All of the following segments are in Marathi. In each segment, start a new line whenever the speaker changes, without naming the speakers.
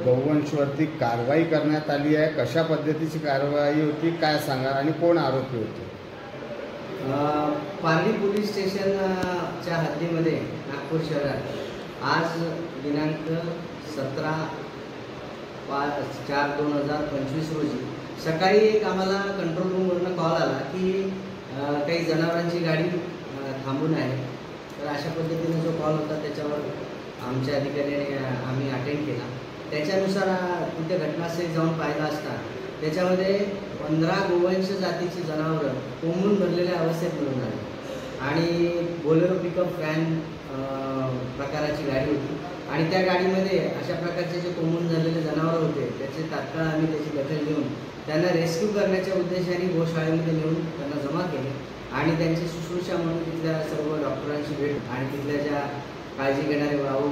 गौवंशवरती कारवाई करण्यात आली आहे। कशा पद्धतीची कारवाई होती काय सांगा आणि कोण आरोपी होते?
पारडी पोलीस स्टेशनच्या हद्दीमध्ये नागपूर शहरात आज दिनांक 17/4/2025 रोजी सकाळी एक आम्हाला कंट्रोल रूमवरून कॉल आला की काही जनावरांची गाडी थांबून आहे। तर अशा पद्धतीने जो कॉल होता त्याच्यावर आमच्या अधिकाऱ्याने आम्ही अटेंड केला। त्याच्यानुसार तिथे घटनास्थळी जाऊन पाहिलं असता त्याच्यामध्ये 15 गोवंश जातीची जनावरं कोंबून भरलेल्या अवस्थेत मिळून आली आणि बोलेरो पिकअप व्हॅन प्रकाराची गाडी होती आणि त्या गाडीमध्ये अशा प्रकारचे जे कोंबून झालेले जनावरं होते त्याचे तात्काळ आम्ही त्याची दखल घेऊन त्यांना रेस्क्यू करण्याच्या उद्देशाने गोशाळेमध्ये नेऊन त्यांना जमा केले आणि त्यांची शुश्रूषा म्हणून तिथल्या सर्व डॉक्टरांची भेट आणि तिथल्या ज्या काळजी घेणारे भाऊ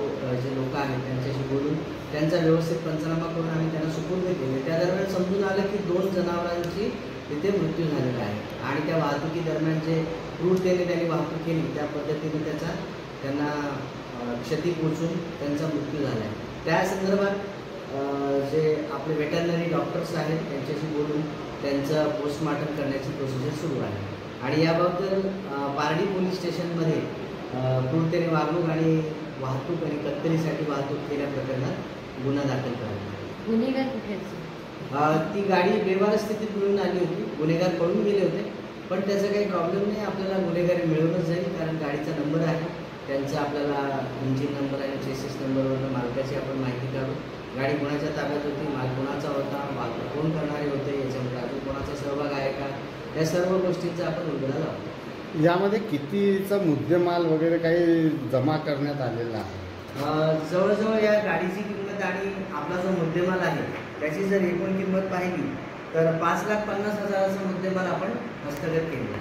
जे लोक आहेत त्यांच्याशी बोलून त्यांचा व्यवस्थित पंचनामा करून आम्ही त्यांना सुपूर्द केले। त्या दरम्यान समजून आलं की 2 जनावरांची तिथे मृत्यू झालेला आहे आणि त्या वाहतुकी दरम्यान जे क्रूरतेने त्यांनी वाहतूक केली त्या पद्धतीने त्यांना क्षती पोचून त्यांचा मृत्यू झाला आहे। त्या संदर्भात जे आपले वेटरनरी डॉक्टर्स आहेत त्यांच्याशी बोलून त्यांचं पोस्टमॉर्टम करण्याची प्रोसिजर सुरू आहे आणि याबद्दल पारडी पोलीस स्टेशनमध्ये क्रूरतेने वागणूक आणि वाहतूक आणि कत्तलीसाठी वाहतूक केल्या प्रकरणात गुन्हा दाखल करण्यात
गुन्हेगार कुठे?
ती गाडी बेवार स्थितीत मिळून आली होती। गुन्हेगार पळून गेले होते पण त्याचा काही प्रॉब्लेम नाही, आपल्याला गुन्हेगारी मिळवूनच जाईल कारण गाडीचा नंबर आहे त्यांचा, आपल्याला इंजिन नंबर आणि चेसिस नंबरवरून मालकाची आपण माहिती काढू। गाडी कोणाच्या ताब्यात होती, माल कोणाचा होता, वाहतूक कोण करणारे होते, याच्यामध्ये अजून कोणाचा सहभाग आहे का, या सर्व गोष्टींचा आपण उलगडा लावतो।
यामध्ये कितीचा मुद्देमाल वगैरे काही जमा करण्यात आलेला आहे?
जवळजवळ या गाडीची किंमत आणि आपला जो मुद्देमाल आहे त्याची जर एकूण किंमत पाहिली तर 5,50,000चा मुद्देमाल आपण हस्तगत केला।